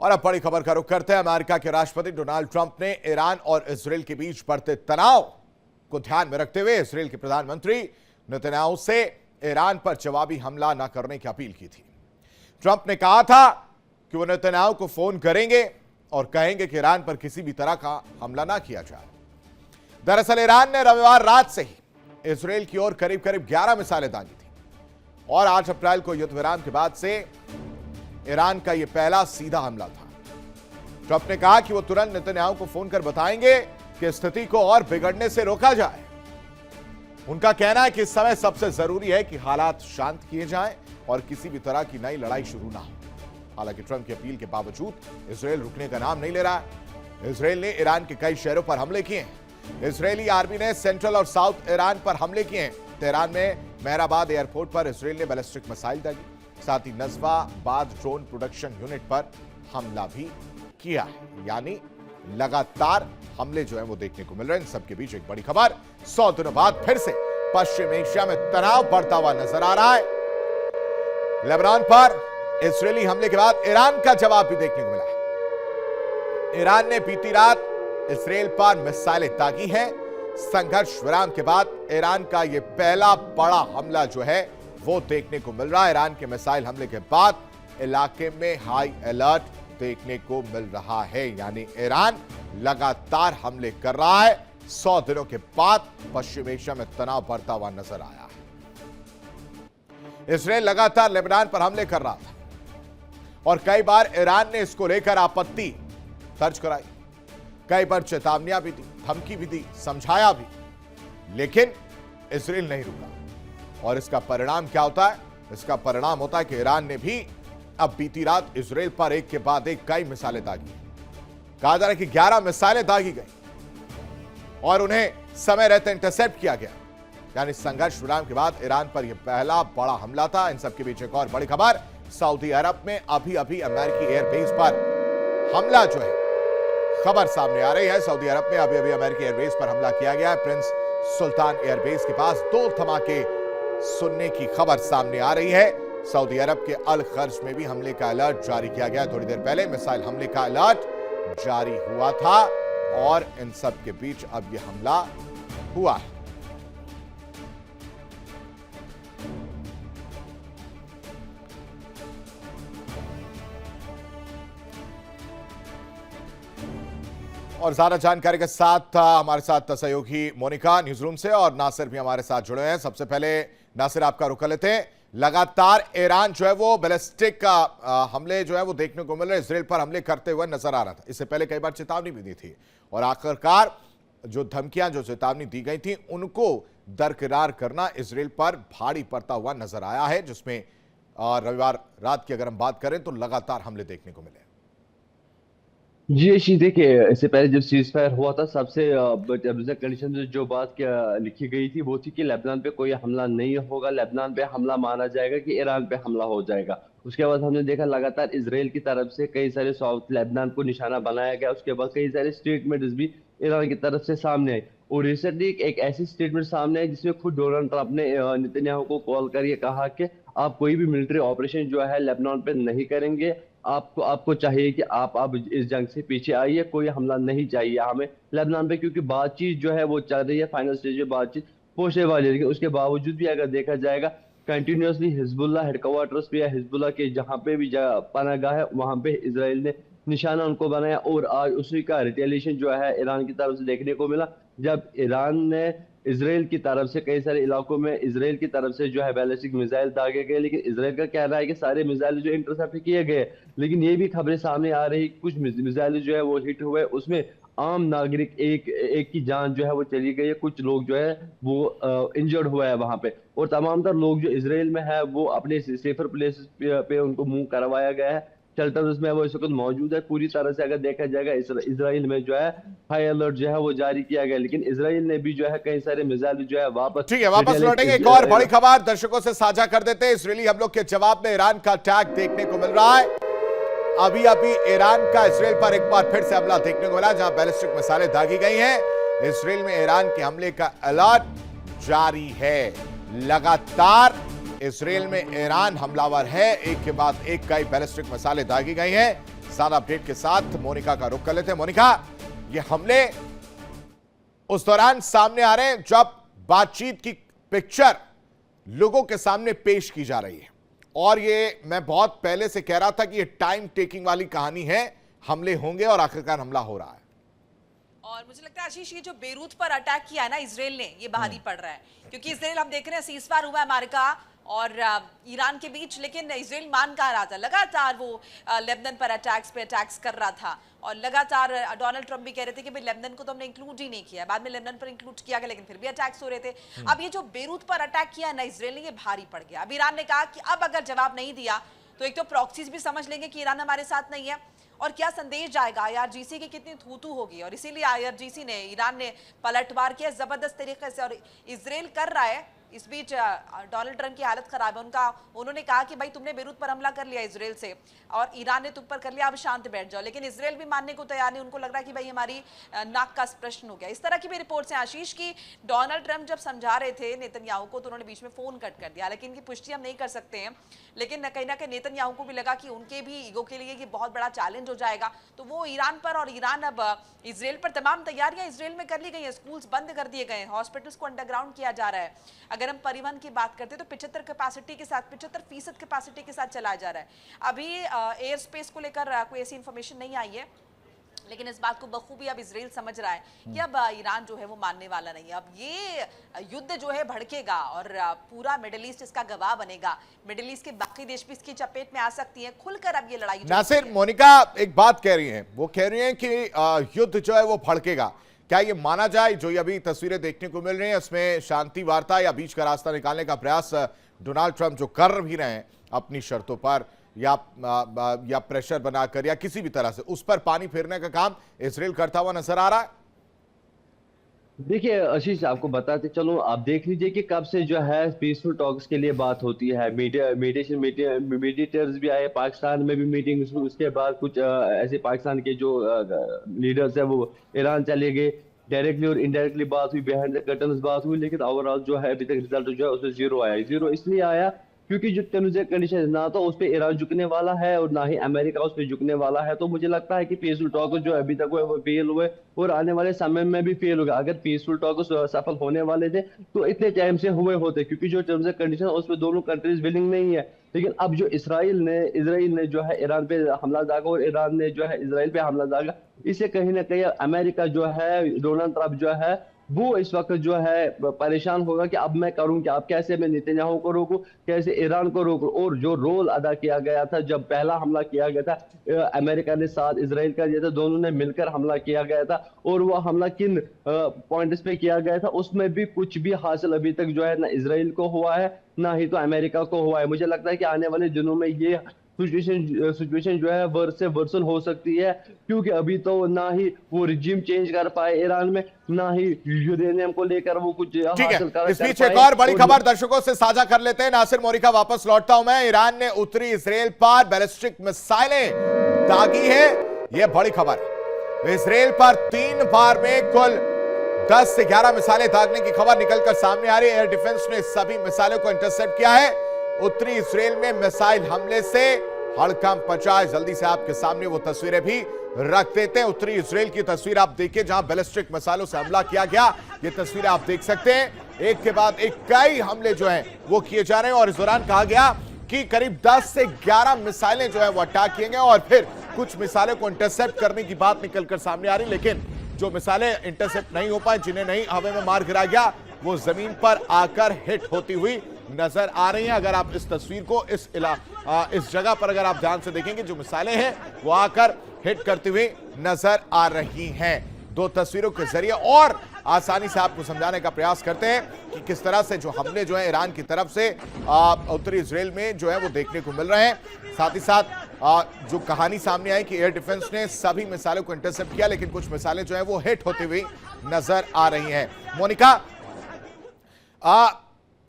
और अब बड़ी खबर का रुख करते हैं। अमेरिका के राष्ट्रपति डोनाल्ड ट्रंप ने ईरान और इजरायल के बीच बढ़ते तनाव को ध्यान में रखते हुए इजरायल के प्रधानमंत्री नेतन्याहू से ईरान पर जवाबी हमला न करने की अपील की थी। ट्रंप ने कहा था कि वो नेतन्याहू को फोन करेंगे और कहेंगे कि ईरान पर किसी भी तरह का हमला ना किया जाए। दरअसल ईरान ने रविवार रात से ही इजरायल की ओर करीब करीब 11 मिसाइलें दागी थी और 8 अप्रैल को युद्ध विराम के बाद से ईरान का यह पहला सीधा हमला था। ट्रंप ने कहा कि वो तुरंत नेतन्याहू को फोन कर बताएंगे कि स्थिति को और बिगड़ने से रोका जाए। उनका कहना है कि इस समय सबसे जरूरी है कि हालात शांत किए जाएं और किसी भी तरह की नई लड़ाई शुरू ना हो। हालांकि ट्रंप की अपील के बावजूद इजरायल रुकने का नाम नहीं ले रहा है। इजरायल ने ईरान के कई शहरों पर हमले किए हैं। इजरायली आर्मी ने सेंट्रल और साउथ ईरान पर हमले किए हैं। तेहरान में मेहराबाद एयरपोर्ट पर इजरायल ने बैलिस्टिक मिसाइल दागी। साथ ही नजवाबाद ड्रोन प्रोडक्शन यूनिट पर हमला भी किया है। यानी लगातार हमले जो है वो देखने को मिल रहे हैं। इन सबके बीच एक बड़ी खबर, 100 दिनों बाद फिर से पश्चिम एशिया में तनाव बढ़ता हुआ नजर आ रहा है। लेबनान पर इजरायली हमले के बाद ईरान का जवाब भी देखने को मिला। ईरान ने बीती रात इजरायल पर मिसाइलें दागी हैं। संघर्ष विराम के बाद ईरान का यह पहला बड़ा हमला जो है वो देखने को मिल रहा है। ईरान के मिसाइल हमले के बाद इलाके में हाई अलर्ट देखने को मिल रहा है। यानी ईरान लगातार हमले कर रहा है। 100 दिनों के बाद पश्चिम एशिया में तनाव बढ़ता हुआ नजर आया है। इजरायल लगातार लेबनान पर हमले कर रहा था और कई बार ईरान ने इसको लेकर आपत्ति दर्ज कराई, कई बार चेतावनियां भी दी, धमकी भी दी, समझाया भी, लेकिन इजरायल नहीं रुका। और इसका परिणाम क्या होता है? इसका परिणाम होता है कि ईरान ने भी अब बीती रात इजरायल पर एक के बाद एक कई मिसाइलें दागी। कहा जा रहा है कि 11 मिसाइलें दागी गई और उन्हें समय रहते इंटरसेप्ट किया गया। यानी संघर्ष विराम के बाद ईरान पर यह पहला बड़ा हमला था। इन सबके बीच एक और बड़ी खबर, सऊदी अरब में अभी अभी अमेरिकी एयरबेस पर हमला जो है, खबर सामने आ रही है। सऊदी अरब में अभी अभी अमेरिकी एयरबेस पर हमला किया गया है। प्रिंस सुल्तान एयरबेस के पास 2 धमाके सुनने की खबर सामने आ रही है। सऊदी अरब के अल खर्ज में भी हमले का अलर्ट जारी किया गया। थोड़ी देर पहले मिसाइल हमले का अलर्ट जारी हुआ था और इन सब के बीच अब यह हमला हुआ है। और ज्यादा जानकारी के साथ हमारे साथ सहयोगी मोनिका न्यूज रूम से और नासिर भी हमारे साथ जुड़े हैं। सबसे पहले नासिर, आपका रुख कर लेते हैं। लगातार ईरान जो है वो बैलिस्टिक हमले जो है वो देखने को मिल रहे, इजरायल पर हमले करते हुए नजर आ रहा था। इससे पहले कई बार चेतावनी भी दी थी और आखिरकार जो धमकियां, जो चेतावनी दी गई थी, उनको दरकिरार करना इजरायल पर भारी पड़ता हुआ नजर आया है, जिसमें रविवार रात की अगर हम बात करें तो लगातार हमले देखने को मिले। जी यशी, देखिए इससे पहले जब सीज फायर हुआ था, सबसे कंडीशन में जो बात क्या लिखी गई थी वो थी कि लेबनान पे कोई हमला नहीं होगा, लेबनान पे हमला माना जाएगा कि ईरान पे हमला हो जाएगा। उसके बाद हमने देखा लगातार इजराइल की तरफ से कई सारे साउथ लेबनान को निशाना बनाया गया। उसके बाद कई सारे स्टेटमेंट्स भी ईरान की तरफ से सामने आए और रिसेंटली एक ऐसी स्टेटमेंट सामने आई जिसमें खुद डोनाल्ड ट्रंप ने नेतन्याहू को कॉल करके कहा कि आप कोई भी मिलिट्री ऑपरेशन जो है लेबनान पे नहीं करेंगे। आपको चाहिए कि आप इस जंग से पीछे आइए, कोई हमला नहीं चाहिए हमें लेबनान पे, क्योंकि बातचीत जो है वो चल रही है, फाइनल स्टेज में बातचीत पहुंचने वाली है। लेकिन उसके बावजूद भी अगर देखा जाएगा कंटिन्यूसली हिजबुल्लाह हेडक्वार्टर्स पे या हिजबुल्लाह के जहां पे भी पनागाह है वहां पे इजराइल ने निशाना उनको बनाया और आज उसी का रिटेलिएशन जो है ईरान की तरफ से देखने को मिला, जब ईरान ने इजराइल की तरफ से कई सारे इलाकों में इजराइल की तरफ से जो है बैलिस्टिक मिसाइल दागे गए। लेकिन इजराइल का कहना है कि सारे मिसाइल जो इंटरसेप्ट किए गए, लेकिन ये भी खबरें सामने आ रही, कुछ मिसाइल जो है वो हिट हुए, उसमें आम नागरिक एक की जान जो है वो चली गई है, कुछ लोग जो है वो इंजर्ड हुआ है वहां पे, और तमाम तर लोग जो इजराइल में है वो अपने सेफर प्लेस पे उनको मूव करवाया गया है। शेल्टर्स में वो इस वक्त मौजूद है। पूरी तरह से अगर देखा जाएगा इजराइल में जो है हाई अलर्ट जो है वो जारी किया गया, लेकिन इजराइल ने भी जो है कई सारे मिसाइल जो है वापस लौटेंगे। एक और बड़ी खबर दर्शकों से साझा कर देते हैं। इजरायली हमलों के जवाब में ईरान का अटैक देखने को मिल रहा है। अभी अभी ईरान का इजरायल पर एक बार फिर से हमला देखने को मिला, जहां बैलिस्टिक मिसाइलें दागी गई हैं। इजरायल में ईरान के हमले का अलर्ट जारी है। लगातार इजरायल में ईरान हमलावर है, एक के बाद एक कई बैलिस्टिक मिसाइलें दागी गई हैं। ज्यादा अपडेट के साथ मोनिका का रुख कर लेते हैं। मोनिका, ये हमले उस दौरान सामने आ रहे हैं जब बातचीत की पिक्चर लोगों के सामने पेश की जा रही है, और ये मैं बहुत पहले से कह रहा था कि ये टाइम टेकिंग वाली कहानी है, हमले होंगे और आखिरकार हमला हो रहा है। और मुझे लगता है आशीष, ये जो बेरूत पर अटैक किया है ना इसराइल ने, ये भारी पड़ रहा है, क्योंकि इसराइल हम देख रहे हैं सीजफायर हुआ है अमेरिका और ईरान के बीच, लेकिन इसराइल मान कहा रहा था, लगातार वो लेबनान पर अटैक्स कर रहा था, और लगातार डोनाल्ड ट्रंप भी कह रहे थे कि भाई लेबनान को तो हमने इंक्लूड ही नहीं किया। बाद में लेबनान पर इंक्लूड किया गया, लेकिन फिर भी अटैक्स हो रहे थे। अब ये जो बेरूत पर अटैक किया ना इसराइल ने, ये भारी पड़ गया। अब ईरान ने कहा कि अब अगर जवाब नहीं दिया तो एक तो प्रॉक्सीज भी समझ लेंगे कि ईरान हमारे साथ नहीं है, और क्या संदेश जाएगा, आईआरजीसी की कितनी थू होगी। और इसीलिए आईआरजीसी ने, ईरान ने पलटवार किया जबरदस्त तरीके से, और इसराइल कर रहा है। इस बीच डोनाल्ड ट्रंप की हालत खराब है, उन्होंने कहा कि भाई तुमने बेरूत पर हमला कर लिया इसराइल से, और ईरान ने तुम पर कर लिया, अब शांत बैठ जाओ। लेकिन इसराइल भी मानने को तैयार नहीं, उनको लग रहा है कि भाई हमारी नाक का प्रश्न हो गया। इस तरह की भी रिपोर्ट्स हैं आशीष की डोनाल्ड ट्रंप जब समझा रहे थे नेतन्याहू को, तो उन्होंने बीच में फोन कट कर दिया, लेकिन इनकी पुष्टि हम नहीं कर सकते हैं। लेकिन कहीं ना कहीं नेतन्याहू को भी लगा कि उनके भी ईगो के लिए ये बहुत बड़ा चैलेंज हो जाएगा, तो वो ईरान पर, और ईरान अब इसराइल पर तमाम तैयारियां इसराइल में कर ली गई हैं। स्कूल्स बंद कर दिए गए हैं, हॉस्पिटल्स को अंडरग्राउंड किया जा रहा है। अगर हम परिवहन की बात करते हैं तो 75% कैपेसिटी के साथ चलाया जा रहा है। अभी एयर स्पेस को लेकर कोई ऐसी इंफॉर्मेशन नहीं आई है, लेकिन इस बात को बखूबी अब इसराइल समझ रहा है कि अब ईरान जो है वो मानने वाला नहीं है। अब ये युद्ध जो है भड़केगा और पूरा मिडिल ईस्ट इसका गवाह बनेगा। मिडिल ईस्ट के बाकी देश भी इसकी चपेट में आ सकती हैं, खुलकर अब ये लड़ाई। नासिर, मोनिका एक बात कह रही हैं, वो कह रही हैं कि युद्ध जो है वो भड़केगा। क्या ये माना जाए, जो ये अभी तस्वीरें देखने को मिल रही हैं, उसमें शांति वार्ता या बीच का रास्ता निकालने का प्रयास डोनाल्ड ट्रंप जो कर भी रहे हैं अपनी शर्तों पर, या प्रेशर बनाकर या किसी भी तरह से उस पर पानी फेरने का काम इसराइल करता हुआ नजर आ रहा है? देखिए आशीष, आपको बताते चलो, आप देख लीजिए कि कब से जो है पीसफुल टॉक्स के लिए बात होती है। मीडिएटर्स भी आए, पाकिस्तान में भी मीटिंग, उसके बाद कुछ ऐसे पाकिस्तान के जो लीडर्स है वो ईरान चले गए। डायरेक्टली और इनडायरेक्टली बात हुई, बिहाइंड द कर्टन्स बात हुई, लेकिन ओवरऑल जो है अभी तक रिजल्ट जो है उसमें जीरो आया। जीरो इसलिए आया क्योंकि जो टर्म्स एंड कंडीशन, ना तो उस पर ईरान झुकने वाला है और ना ही अमेरिका उस पर झुकने वाला है। तो मुझे लगता है कि पीसफुल टॉक जो अभी तक हुए वो फेल हुए और आने वाले समय में भी फेल होगा। अगर पीसफुल टॉक सफल होने वाले थे तो इतने टाइम से हुए होते, क्योंकि जो टर्म्स एंड कंडीशन उसमें दोनों कंट्रीज विलिंग नहीं है। लेकिन अब जो इसराइल ने जो है ईरान पे हमला दागा और ईरान ने जो है इसराइल पे हमला दागा, इससे कहीं ना कहीं अमेरिका जो है, डोनाल्ड ट्रंप जो है, वो इस वक्त जो है परेशान होगा कि अब मैं करूं क्या, अब कैसे मैं नेतन्याहू को रोकूं, कैसे ईरान को रोकूं। और जो रोल अदा किया गया था जब पहला हमला किया गया था, अमेरिका ने साथ इसराइल का दिया था, दोनों ने मिलकर हमला किया गया था, और वो हमला किन पॉइंट्स पे किया गया था, उसमें भी कुछ भी हासिल अभी तक जो है ना इसराइल को हुआ है ना ही तो अमेरिका को हुआ है। मुझे लगता है कि आने वाले दिनों में ये सिचुएशन जो है वर्स से वर्सन हो सकती है, क्योंकि अभी तो ना ही वो रिजीम चेंज कर पाए ईरान में, ना ही यूरेनियम को लेकर वो कुछ हासिल कर। इस बीच एक और बड़ी खबर दर्शकों से साझा कर लेते हैं। नासिर, मोनिका वापस लौटता हूं मैं। ईरान ने उत्तरी इसराइल पर बैलिस्टिक मिसाइलें दागी है, यह बड़ी खबर है। इसराइल पर 3 बार में कुल 10 से 11 मिसाइलें दागने की खबर निकलकर सामने आ रही है। एयर डिफेंस ने सभी मिसाइलों को इंटरसेप्ट किया है। उत्तरी इसराइल में मिसाइल हमले से हड़कंप मचा है। जल्दी से आपके सामने वो तस्वीरें भी रख देते हैं। उत्तरी इसराइल की तस्वीर आप देखिए, जहां बैलिस्टिक मिसाइलों से हमला किया गया। ये तस्वीरें आप देख सकते हैं, एक के बाद एक कई हमले जो हैं वो किए जा रहे हैं। और इस दौरान कहा गया कि करीब 10 से 11 मिसाइलें जो है वो अटैक किए गए, और फिर कुछ मिसाइलों को इंटरसेप्ट करने की बात निकलकर सामने आ रही। लेकिन जो मिसाइलें इंटरसेप्ट नहीं हो पाए, जिन्हें नहीं हवा में मार गिराया गया, वो जमीन पर आकर हिट होती हुई नजर आ रही हैं। अगर आप इस तस्वीर को इस जगह पर अगर आप ध्यान से देखेंगे, जो मिसाइलें हैं वो आकर हिट करती हुई नजर आ रही हैं। 2 तस्वीरों के जरिए और आसानी से आपको समझाने का प्रयास करते हैं कि किस तरह से जो हमले जो है ईरान की तरफ से उत्तरी इसराइल में जो है वो देखने को मिल रहे हैं। साथ ही साथ जो कहानी सामने आई कि एयर डिफेंस ने सभी मिसाइलों को इंटरसेप्ट किया, लेकिन कुछ मिसाइलें जो है वो हिट होती हुई नजर आ रही हैं। मोनिका,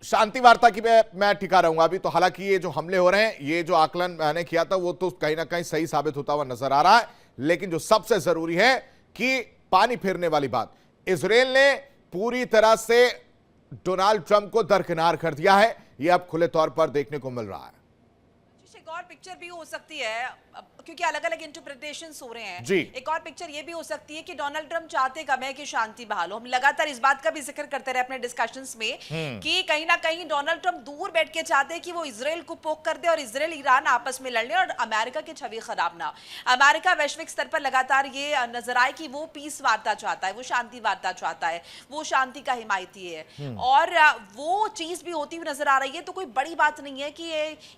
शांति वार्ता की मैं टिका रहूंगा अभी तो। हालांकि ये जो हमले हो रहे हैं, ये जो आकलन मैंने किया था वो तो कहीं ना कहीं सही साबित होता हुआ नजर आ रहा है, लेकिन जो सबसे जरूरी है कि पानी फेरने वाली बात, इजराइल ने पूरी तरह से डोनाल्ड ट्रंप को दरकिनार कर दिया है। यह अब खुले तौर पर देखने को मिल रहा है। एक और पिक्चर भी हो सकती है, क्योंकि अलग अलग इंटरप्रिटेशन हो रहे हैं। जी। एक और पिक्चर ये भी हो सकती है कि डोनाल्ड ट्रंप चाहते कब है कि शांति बहाल हो। हम लगातार इस बात का भी जिक्र करते रहे अपने डिस्कशंस में कि कहीं ना कहीं डोनाल्ड ट्रंप दूर बैठ के चाहते हैं कि वो इसराइल को पोक कर दे और इसराइल ईरान आपस में लड़ ले और अमेरिका की छवि खराब ना। अमेरिका वैश्विक स्तर पर लगातार ये नजर आए कि वो पीस वार्ता चाहता है, वो शांति वार्ता चाहता है, वो शांति का हिमायती है और वो चीज भी होती हुई नजर आ रही है। तो कोई बड़ी बात नहीं है कि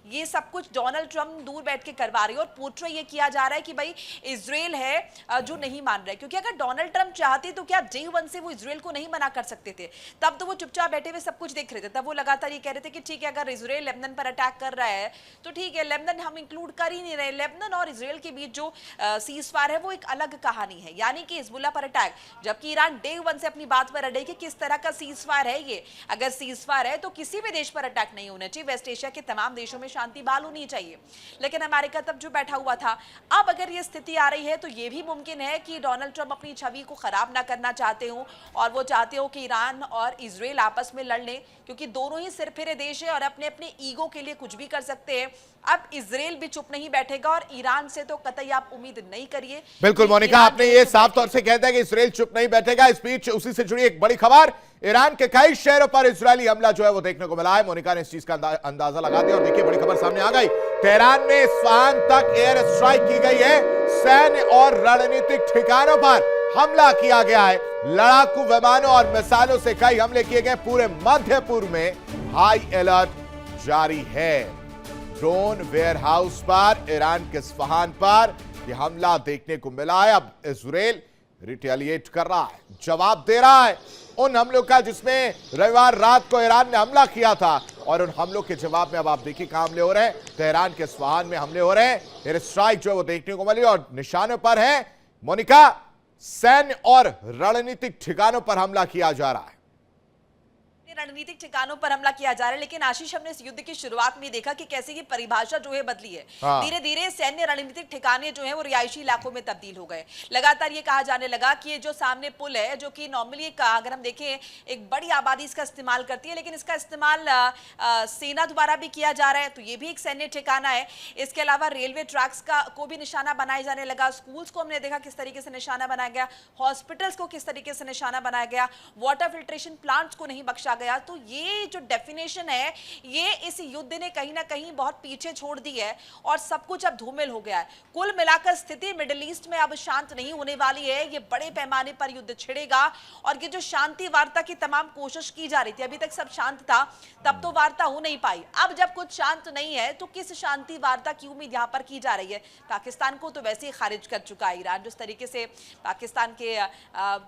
ये सब कुछ डोनाल्ड ट्रंप दूर बैठ के करवा रही है और पोर्ट्रे ये किया जा रहा है कि भाई इजराइल है जो नहीं मान रहा है। क्योंकि अगर डोनाल्ड ट्रंप चाहते तो क्या डे वन से वो इजराइल को नहीं मना कर सकते थे? तब तो वो चुपचाप बैठे हुए सब कुछ देख रहे थे। तब वो लगातार ये कह रहे थे कि ठीक है, अगर इजराइल लेबनान पर अटैक कर रहा है तो ठीक है, लेबनान हम इंक्लूड कर ही नहीं रहे। लेबनान और इजराइल के बीच जो सीजफायर है वो एक अलग कहानी है, यानी कि हिजबुल्ला पर अटैक। जबकि ईरान डे वन से अपनी बात पर अड़े कि किस तरह का सीजफायर है ये। अगर सीजफायर है तो किसी भी देश पर अटैक नहीं होना चाहिए, वेस्ट एशिया के तमाम देशों में शांति बहाल होनी चाहिए। लेकिन अमेरिका तब जो बैठा हुआ था। अब अगर ये स्थिति आ रही है तो ये भी मुमकिन है कि डोनाल्ड ट्रंप अपनी छवि को खराब ना करना चाहते हो और वो चाहते हो कि ईरान और इजराइल आपस में लड़ लें, क्योंकि दोनों ही सिरफिरे देश है और अपने अपने ईगो के लिए कुछ भी कर सकते हैं। अब इजराइल भी चुप नहीं बैठेगा और ईरान से तो कतई आप उम्मीद नहीं करिए। बिल्कुल मोनिका, आपने ये साफ तौर से कह दिया कि इजराइल चुप नहीं बैठेगा। इस बीच उसी से जुड़ी एक बड़ी खबर, ईरान के कई शहरों पर इजरायली हमला जो है वो देखने को मिला है। मोनिका ने इस चीज का अंदाजा लगा दिया और देखिए बड़ी खबर सामने आ गई। तेहरान में इस्फहान तक एयर स्ट्राइक की गई है। सैन्य और रणनीतिक ठिकानों पर हमला किया गया है। लड़ाकू विमानों और मिसाइलों से कई हमले किए गए। पूरे मध्य पूर्व में हाई अलर्ट जारी है। ड्रोन वेयरहाउस पर ईरान के इस्फहान पर यह हमला देखने को मिला है। अब इजराइल रिटेलिएट कर रहा है, जवाब दे रहा है उन हमलों का जिसमें रविवार रात को ईरान ने हमला किया था। और उन हमलों के जवाब में अब आप देखिए कहां हमले हो रहे हैं। तेहरान के इस्फहान में हमले हो रहे हैं। एयर स्ट्राइक जो है वो देखने को मिली और निशानों पर है मोनिका, सैन्य और रणनीतिक ठिकानों पर हमला किया जा रहा है। रणनीतिक ठिकानों पर हमला किया जा रहा है। लेकिन आशीष, हमने इस युद्ध की शुरुआत में देखा कि कैसे ये परिभाषा जो है बदली है। धीरे धीरे सैन्य रणनीतिक ठिकाने जो है वो रिहायशी इलाकों में तब्दील हो गए। लगातार ये कहा जाने लगा कि ये जो सामने पुल है, जो कि नॉर्मली अगर हम देखें एक बड़ी आबादी इसका इस्तेमाल करती है, लेकिन इसका इस्तेमाल सेना द्वारा भी किया जा रहा है, तो ये भी एक सैन्य ठिकाना है। इसके अलावा रेलवे ट्रैक्स को भी निशाना बनाया जाने लगा। स्कूल्स को हमने देखा किस तरीके से निशाना बनाया गया, हॉस्पिटल्स को किस तरीके से निशाना बनाया गया, वाटर फिल्ट्रेशन प्लांट्स को नहीं बख्शा गया। तो ये जो डेफिनेशन है ये इस युद्ध ने कहीं ना कहीं बहुत पीछे छोड़ दी है और सब कुछ अब धूमिल हो गया है। कुल मिलाकर स्थिति मिडिल ईस्ट में अब शांत नहीं होने वाली है। ये बड़े पैमाने पर युद्ध छिड़ेगा और ये जो शांति वार्ता की तमाम कोशिश की जा रही थी, अभी तक सब शांत था, तब तो वार्ता हो नहीं पाई। अब जब कुछ शांत नहीं है तो किस शांति वार्ता की उम्मीद यहां पर की जा रही है? पाकिस्तान को तो वैसे ही खारिज कर चुका है ईरान। जिस तरीके से पाकिस्तान के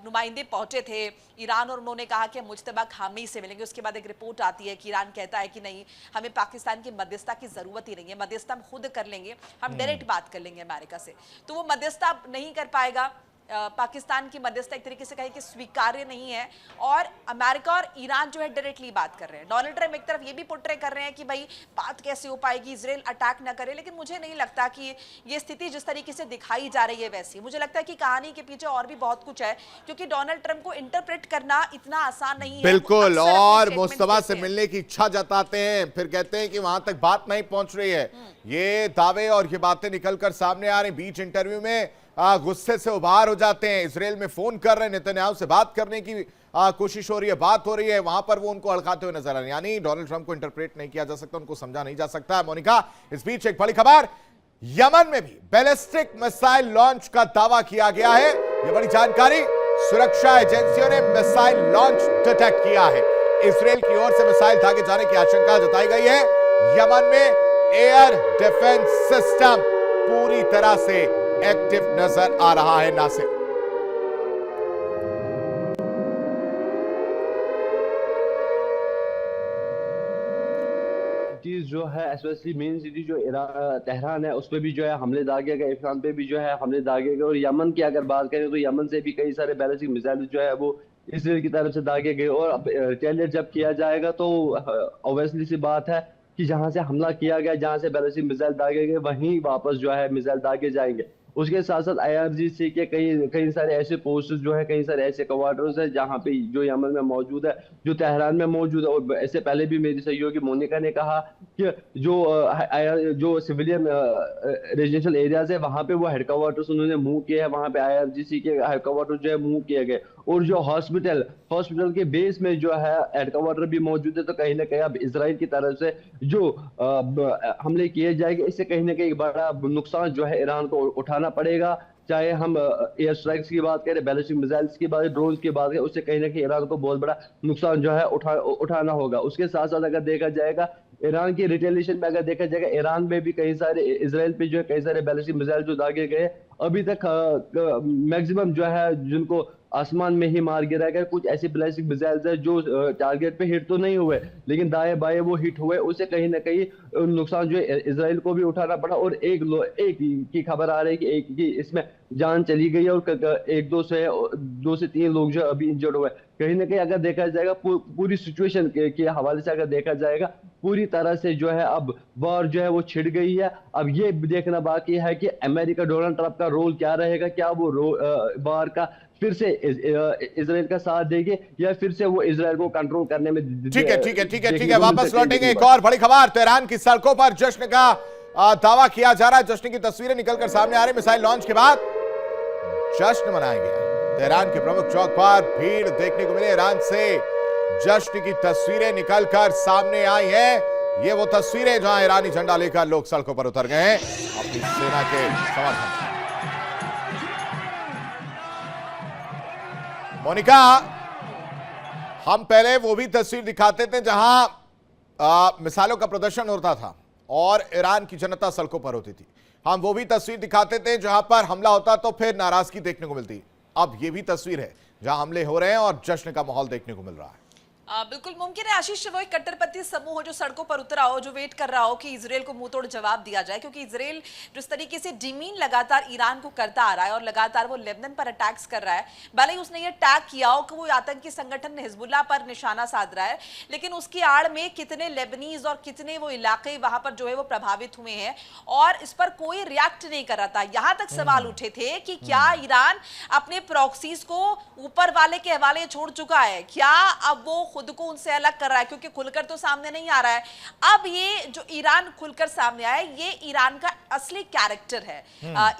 नुमाइंदे पहुंचे थे ईरान और उन्होंने कहा कि मुज्तबा खामेनी से मिलेंगे, उसके बाद एक रिपोर्ट आती है कि ईरान कहता है कि नहीं, हमें पाकिस्तान की मध्यस्थता की जरूरत ही नहीं है, मध्यस्थता हम खुद कर लेंगे, हम डायरेक्ट बात कर लेंगे अमेरिका से। तो वो मध्यस्थता नहीं कर पाएगा। पाकिस्तान की मध्यस्थता एक तरीके से कहे कि स्वीकार्य नहीं है और अमेरिका और ईरान जो है डायरेक्टली बात कर रहे हैं। डोनाल्ड ट्रंप एक तरफ ये भी पुट्रे कर रहे हैं कि भाई बात कैसे हो पाएगी, इजराइल अटैक ना करे, लेकिन मुझे नहीं लगता कि ये स्थिति जिस तरीके से दिखाई जा रही है वैसी। मुझे लगता है कि कहानी के पीछे और भी बहुत कुछ है, क्योंकि डोनाल्ड ट्रंप को इंटरप्रेट करना इतना आसान नहीं है। बिल्कुल, और मुस्तफा से मिलने की इच्छा जताते हैं, फिर कहते हैं कि वहां तक बात नहीं पहुंच रही है। ये दावे और ये बातें निकलकर सामने आ रही। बीच इंटरव्यू में गुस्से से उबार हो जाते हैं। इजराइल में फोन कर रहे हैं, नेतन्याहू से बात करने की कोशिश हो रही है, बात हो रही है, वहां पर वो उनको अड़काते हुए नजर आ रहे हैं। यानी डोनाल्ड ट्रंप को इंटरप्रेट नहीं किया जा सकता, उनको समझा नहीं जा सकता है। मोनिका, इस बीच एक बड़ी खबर, यमन में भी बैलिस्टिक मिसाइल लॉन्च का दावा किया गया है। यह बड़ी जानकारी, सुरक्षा एजेंसियों ने मिसाइल लॉन्च डिटेक्ट किया है। इजराइल की ओर से मिसाइल दागे जाने की आशंका जताई गई है। यमन में एयर डिफेंस सिस्टम पूरी तरह से एक्टिव नजर आ रहा है। नासिर, चीज जो है स्पेशली मेन सिटी जो तेहरान है उस पर भी जो है हमले दागे गए, इरान पे भी जो है हमले दागे गए। और यमन की अगर बात करें तो यमन से भी कई सारे बैलिस्टिक मिसाइल जो है वो इसराइल की तरफ से दागे गए। और अब रिटेलिएट जब किया जाएगा तो ऑब्वियसली सी बात है कि जहां से हमला किया गया, जहां से बैलिस्टिक मिसाइल दागे गए, वहीं वापस जो है मिसाइल दागे जाएंगे। उसके साथ साथ IRGC के कई सारे ऐसे पोस्ट्स जो है, कई सारे ऐसे क्वार्टर्स है जहाँ पे जो यमन में मौजूद है, जो तेहरान में मौजूद है। और इससे पहले भी मेरी सहयोगी मोनिका ने कहा कि जो सिविलियन रेजिडेंशियल एरियाज है वहाँ पे वो हेडक्वार्टर्स उन्होंने मूव किए हैं, वहाँ पे IRGC के हेडक्वार्टर जो है मूव किए गए। और जो हॉस्पिटल के बेस में जो है हेडक्वार्टर भी मौजूद है। तो कहीं ना कहीं अब इजराइल की तरफ से जो हमले किए जाएंगे, इससे कहीं ना कहीं बड़ा नुकसान जो है ईरान को उठाना पड़ेगा। चाहे हम एयर स्ट्राइक्स की बात करें, बैलिस्टिक मिसाइल्स की बात, ड्रोन की बात करें, उससे कहीं ना कहीं ईरान को बहुत बड़ा नुकसान जो है उठाना होगा। उसके साथ साथ अगर देखा जाएगा ईरान की रिटेलिएशन में, अगर देखा जाएगा ईरान में भी कई सारे इजराइल पे जो है कई सारे बैलिस्टिक मिसाइल जो दागे गए, अभी तक मैक्सिमम जो है जिनको आसमान में ही मार गिराया गया। कुछ ऐसे बैलिस्टिक मिसाइल्स है जो टारगेट पे हिट तो नहीं हुए, लेकिन दाएं बाएं वो हिट हुए, उससे कहीं ना कहीं नुकसान जो है इजराइल को भी उठाना पड़ा। और एक की खबर आ रही है कि एक की इसमें जान चली गई है और दो से तीन लोग जो अभी इंजर्ड हुए। कहीं ना कहीं अगर देखा जाएगा पूरी सिचुएशन के हवाले से अगर देखा जाएगा, पूरी तरह से जो है अब वॉर जो है वो छिड़ गई है। अब ये देखना बाकी है कि अमेरिका, डोनाल्ड ट्रंप का रोल क्या रहेगा। क्या वो वॉर का फिर से इजराइल का साथ देंगे या फिर से वो इजराइल को कंट्रोल करने में ठीक है। वापस लौटेंगे। एक और बड़ी खबर, तेहरान की सड़कों पर जश्न का दावा किया जा रहा है। जश्न की तस्वीरें निकलकर सामने आ रही। मिसाइल लॉन्च के बाद जश्न मनाया गया। तेहरान के प्रमुख चौक पर भीड़ देखने को मिली। ईरान से जश्न की तस्वीरें निकलकर सामने आई हैं। ये वो तस्वीरें जहां ईरानी झंडा लेकर लोग सड़कों पर उतर गए हैं अपनी सेना के समर्थन। मोनिका, हम पहले वो भी तस्वीर दिखाते थे जहां मिसाइलों का प्रदर्शन होता था और ईरान की जनता सड़कों पर होती थी। हम वो भी तस्वीर दिखाते थे जहां पर हमला होता तो फिर नाराजगी देखने को मिलती। अब ये भी तस्वीर है जहां हमले हो रहे हैं और जश्न का माहौल देखने को मिल रहा है। बिल्कुल मुमकिन है आशीष, वो एक कट्टरपंथी समूह जो सड़कों पर उतरा हो, जो वेट कर रहा हो कि इजराइल को मुंहतोड़ जवाब दिया जाए, क्योंकि इजराइल जिस तरीके से डिमीन लगातार ईरान को करता आ रहा है और लगातार वो लेबनान पर अटैक्स कर रहा है। भले ही उसने ये टैग किया हो कि वो आतंकी संगठन हिजबुल्लाह पर निशाना साध रहा है, लेकिन उसकी आड़ में कितने लेबनीज और कितने वो इलाके वहां पर जो है वो प्रभावित हुए हैं और इस पर कोई रिएक्ट नहीं कर रहा था। यहां तक सवाल उठे थे कि क्या ईरान अपने प्रॉक्सीज को ऊपर वाले के हवाले छोड़ चुका है, क्या अब वो खुद को उनसे अलग कर रहा है, क्योंकि खुलकर तो सामने नहीं आ रहा है। अब ये जो ईरान खुलकर सामने आया, ये ईरान का असली कैरेक्टर है।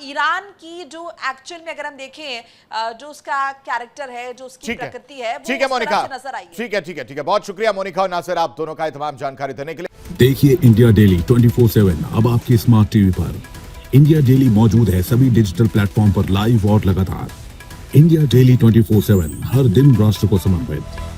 ईरान की जो एक्चुअल में अगर हम देखें जो उसका कैरेक्टर है, जो उसकी प्रकृति है, वो ठीक है मोनिका, नजर आई। ठीक है। बहुत शुक्रिया मोनिका और नासिर, आप दोनों का तमाम जानकारी देने के लिए। देखिए इंडिया डेली 24/7 अब आपकी स्मार्ट टीवी पर। इंडिया डेली मौजूद है सभी डिजिटल प्लेटफॉर्म पर लाइव और लगातार। इंडिया डेली 24/7 हर दिन राष्ट्र को समर्पित।